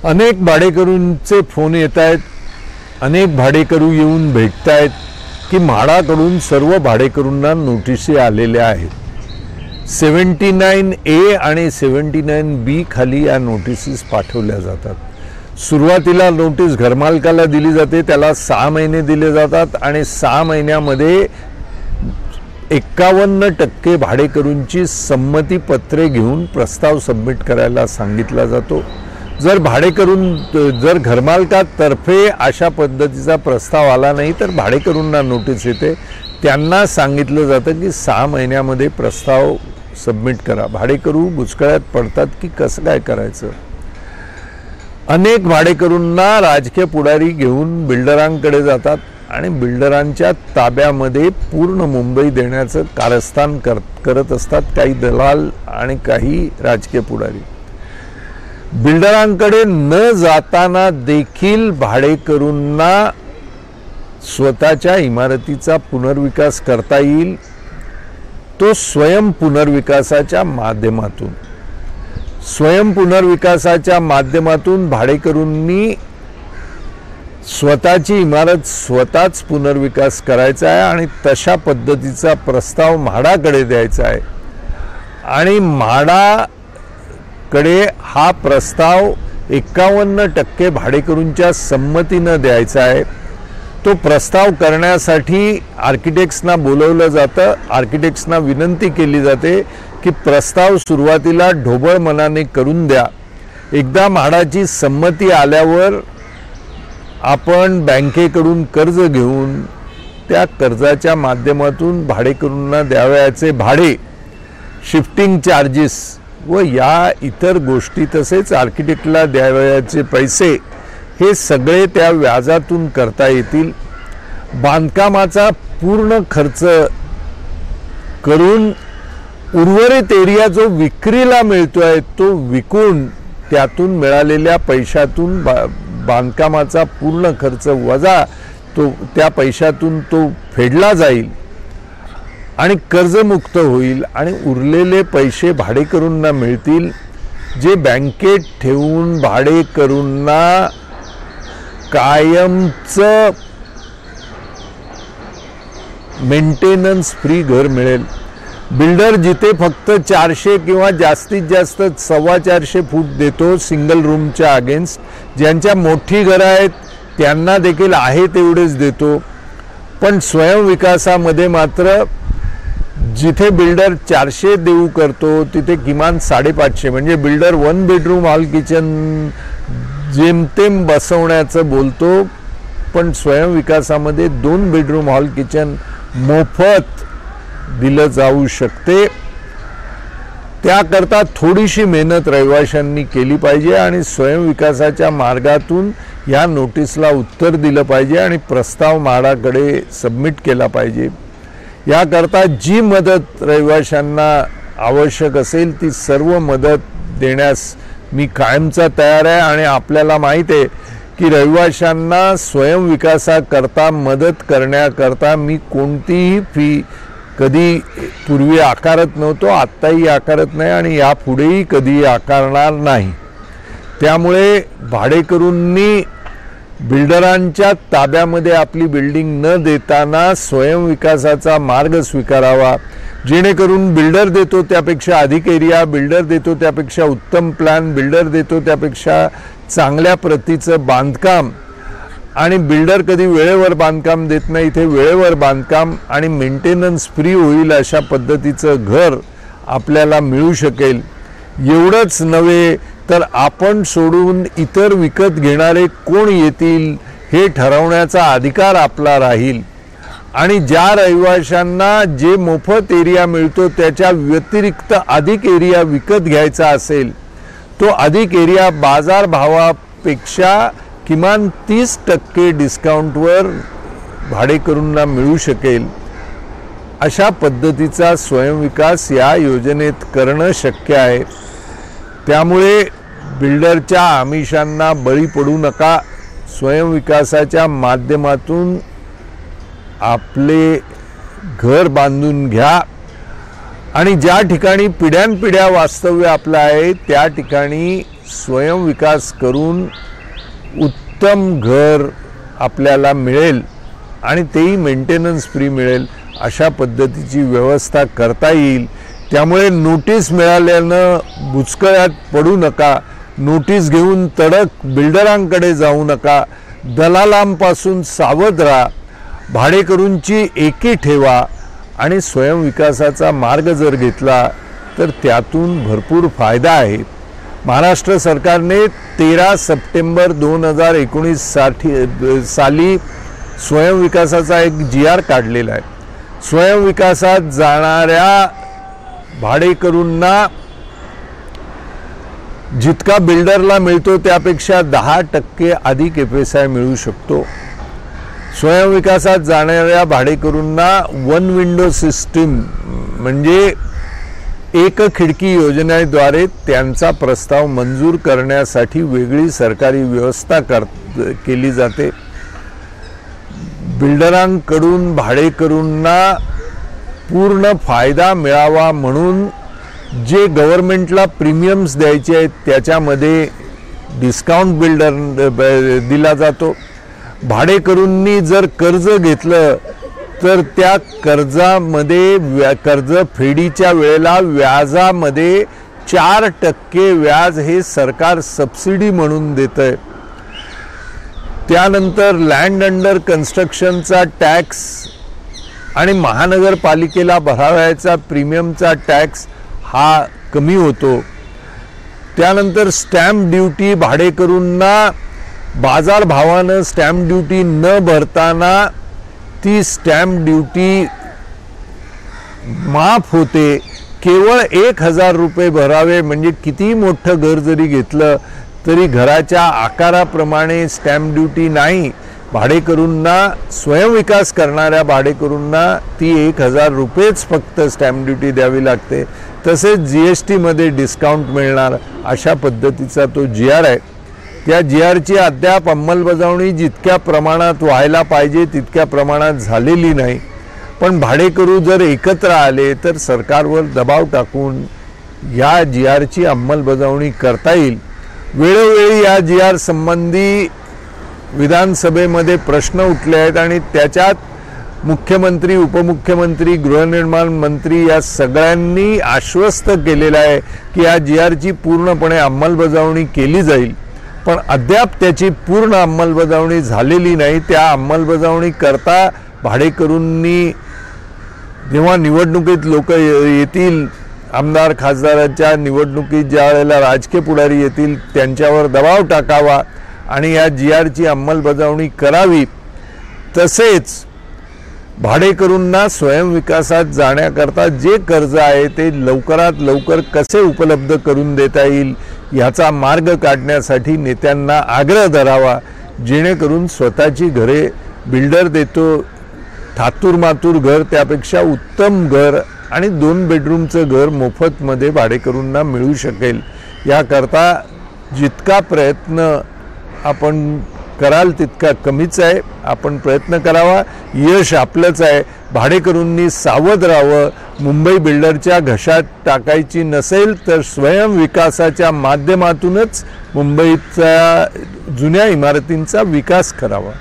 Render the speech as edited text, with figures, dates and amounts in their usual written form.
अनेक भाडेकरूंचे फोन येत आहेत, अनेक भाडेकरू येऊन भेटत आहेत की म्हाडाकडून सर्व भाडेकरूंना नोटिसी आलेल्या आहेत. 79A आणि 79B खाली या नोटिसीस पाठवल्या जातात. सुरुवातीला नोटीस घरमालकाला दिली जाते, त्याला 6 महिने दिले जातात आणि 6 महिन्यामध्ये 51% भाडेकरूंची संमती पत्रे घेऊन प्रस्ताव सबमिट करायला सांगितला जातो. जर घरमालकातर्फे अशा पद्धतीचा प्रस्ताव आला नाही तर भाडेकरूंना नोटीस येते. त्यांना सांगितलं जातं की 6 महिन्यामध्ये प्रस्ताव सबमिट करा. भाडेकरू बुचकळ्यात पडतात की कसं काय करायचं. अनेक भाडेकरूंना राजकीय पुढारी घेऊन बिल्डरांकडे जातात आणि बिल्डरांच्या ताब्यामध्ये पूर्ण मुंबई देण्याचं कारस्थान करत असतात काही दलाल आणि काही राजकीय पुढारी. बिल्डरांकडे न जाताना देखील भाडेकरूंना स्वतःच्या इमारतीचा पुनर्विकास करता येईल, तो स्वयं पुनर्विकासाच्या माध्यमातून. स्वयं पुनर्विकासाच्या माध्यमातून भाडेकरूंनी स्वतःची इमारत स्वतःच पुनर्विकास करायचा आहे आणि तशा पद्धतीचा प्रस्ताव म्हाडाकडे द्यायचा आहे आणि म्हाडाकडे हा प्रस्ताव 51% भाडेकरूंच्या संमतीनं द्यायचा आहे. तो प्रस्ताव करण्यासाठी आर्किटेक्ट्सना बोलवलं जातं. आर्किटेक्ट्सना विनंती केली जाते की प्रस्ताव सुरुवातीला ढोबळ मनाने करून द्या. एकदा म्हाडाची संमती आल्यावर आपण बँकेकडून कर्ज घेऊन त्या कर्जाच्या माध्यमातून भाडेकरूंना द्यावयाचे भाडे, शिफ्टिंग चार्जेस व या इतर गोष्टी, तसेच आर्किटेक्टला द्यावयाचे पैसे, हे सगळे त्या व्याजातून करता येतील. बांधकामाचा पूर्ण खर्च करून उर्वरित एरिया जो विक्रीला मिळतोय तो विकून त्यातून मिळालेल्या पैशातून बांधकामाचा पूर्ण खर्च वजा त्या पैशातून तो फेडला जाईल आणि कर्जमुक्त होईल आणि उरलेले पैसे भाडेकरूंना मिळतील, जे बँकेत ठेवून भाडेकरूंना कायमचं मेंटेनन्स फ्री घर मिळेल. बिल्डर जिथे फक्त 400 किंवा जास्तीत जास्त 425 फूट देतो सिंगल रूमच्या अगेन्स्ट, ज्यांच्या मोठी घरं आहेत त्यांना देखील आहे तेवढेच देतो. पण स्वयंविकासामध्ये मात्र जिथे बिल्डर 400 देऊ करतो तिथे किमान 550, म्हणजे बिल्डर 1 बेडरूम हॉल किचन जेमतेम बसवण्याचं बोलतो, पण स्वयंविकासामध्ये 2 बेडरूम हॉल किचन मोफत दिलं जाऊ शकते. त्याकरता थोडीशी मेहनत रहिवाशांनी केली पाहिजे आणि स्वयंविकासाच्या मार्गातून या नोटीसला उत्तर दिलं पाहिजे आणि प्रस्ताव म्हाडाकडे सबमिट केला पाहिजे. याकरता जी मदत रहिवाशांना आवश्यक असेल ती सर्व मदत देण्यास मी कायमचा तयार आहे. आणि आपल्याला माहीत आहे की रहिवाशांना स्वयंविकासाकरता मदत करण्याकरता मी कोणतीही फी कधी पूर्वी आकारत नव्हतो, आत्ताही आकारत नाही आणि यापुढेही कधी आकारणार नाही. त्यामुळे भाडेकरूंनी बिल्डरांच्या ताब्यामध्ये आपली बिल्डिंग न देताना स्वयंविकासाचा मार्ग स्वीकारावा, जेणेकरून बिल्डर देतो त्यापेक्षा अधिक एरिया, बिल्डर देतो त्यापेक्षा उत्तम प्लॅन, बिल्डर देतो त्यापेक्षा चांगल्या प्रतीचं बांधकाम, आणि बिल्डर कधी वेळेवर बांधकाम देत नाही, इथे वेळेवर बांधकाम आणि मेंटेनन्स फ्री होईल अशा पद्धतीचं घर आपल्याला मिळू शकेल. एवढंच नव्हे तर आपण सोडून इतर विकत घेणारे कोण येतील हे ठरवण्याचा अधिकार आपला राहील. आणि ज्या रहिवाशांना जे मोफत एरिया मिळतो त्याच्या व्यतिरिक्त अधिक एरिया विकत घ्यायचा असेल, तो अधिक एरिया बाजारभावापेक्षा किमान 30% डिस्काउंटवर भाडेकरूंना मिळू शकेल. अशा पद्धतीचा स्वयंविकास या योजनेत करणं शक्य आहे. त्यामुळे बिल्डरच्या आमिषांना बळी पडू नका. स्वयंविकासाच्या माध्यमातून आपले घर बांधून घ्या आणि ज्या ठिकाणी पिढ्यानपिढ्या वास्तव्य आपलं आहे त्या ठिकाणी स्वयं विकास करून उत्तम घर आपल्याला मिळेल आणि तेही मेंटेनन्स फ्री मिळेल अशा पद्धतीची व्यवस्था करता येईल। त्यामुळे नोटीस मिळाल्यानं बुचकळ्यात पडू नका, नोटीस घेऊन तडक बिल्डरांकडे जाऊ नका, दलालांपासून सावध राहा, भाडेकरूंची एकी ठेवा आणि स्वयं विकासाचा मार्ग जर घेतला तर त्यातून भरपूर फायदा आहे। महाराष्ट्र सरकारने 13 सप्टेंबर 2019 साली स्वयं विकासाचा एक GR काढलेला आहे। स्वयं विकासात जाणाऱ्या भाडेकरूंना जितका बिल्डरला मिळतो त्यापेक्षा 10% अधिक FSI मिळू शकतो। स्वयं विकासात जाणाऱ्या भाडेकरूंना वन विंडो सिस्टीम म्हणजे एक खिडकी योजनेद्वारे त्यांचा प्रस्ताव मंजूर करण्यासाठी वेगळी सरकारी व्यवस्था केली जाते। बिल्डरांकडून भाडेकरूंना पूर्ण फायदा मिळावा म्हणून जे गव्हर्नमेंटला प्रीमियम्स द्यायचे आहेत त्याच्यामध्ये डिस्काउंट बिल्डर दिला जातो। भाडेकरूंनी जर कर्ज घेतलं तर त्या कर्जामध्ये कर्ज फेडीच्या वेळेला व्याजामध्ये 4% व्याज हे सरकार सबसिडी म्हणून देतंय। त्यानंतर लँड अंडर कन्स्ट्रक्शनचा टॅक्स आणि महानगरपालिकेला भरावयाचा प्रीमियमचा टॅक्स हा कमी होतो। त्यानंतर स्टॅम्प ड्युटी भाडेकरूंना बाजारभावानं स्टॅम्प ड्युटी न भरताना ती स्टॅम्प ड्युटी माफ होते। केवळ 1000 रुपये भरावे म्हणजे किती मोठं घर जरी घेतलं तरी घराच्या आकाराप्रमाणे स्टॅम्प ड्युटी नाही। भाडेकरूंना स्वयं विकास करणाऱ्या भाडेकरूंना ती 1000 रुपयेच फक्त स्टॅम्प ड्युटी द्यावी लागते। तसेच GST मध्ये डिस्काउंट मिळणार अशा पद्धतीचा तो GR आहे। त्या GRची अद्याप अंमलबजावणी जितक्या प्रमाणात व्हायला पाहिजे तितक्या प्रमाणात झालेली नाही। पण भाडेकरू जर एकत्र आले तर सरकारवर दबाव टाकून या GRची अंमलबजावणी करता येईल। वेळोवेळी या GR संबंधी विधानसभेमध्ये प्रश्न उठले आहेत आणि त्याच्यात मुख्यमंत्री, उपमुख्यमंत्री, गृहनिर्माण मंत्री या सगळ्यांनी आश्वस्त केलेलं आहे की या GRची पूर्णपणे अंमलबजावणी केली जाईल। पण अद्याप त्याची पूर्ण अंमलबजावणी झालेली नाही। त्या अंमलबजावणी करता भाडेकरूंनी जेव्हा निवडणुकीत लोक येतील, आमदार खासदाराच्या निवडणुकीत ज्या वेळेला राजकीय पुढारी येतील त्यांच्यावर दबाव टाकावा आणि या GRची अंमलबजावणी करावी। तसेच भाडेकरूंना स्वयं विकासात जाण्याकरता जे कर्ज आहे ते लवकरात लवकर कसे उपलब्ध करून देता येईल याचा मार्ग काढण्यासाठी नेत्यांना आग्रह धरावा, जेणेकरून स्वतःची घरे बिल्डर देतो थातूरमातूर घर त्यापेक्षा उत्तम घर आणि 2 बेडरूमचं घर मोफतमध्ये भाडेकरूंना मिळू शकेल। याकरता जितका प्रयत्न आपण कराल तितका कमीच आहे। आपण प्रयत्न करावा, यश आपलंच आहे। भाडेकरूंनी सावध राहावं। मुंबई बिल्डरच्या घशात टाकायची नसेल तर स्वयं विकासाच्या माध्यमातूनच मुंबईच्या जुन्या इमारतींचा विकास करावा।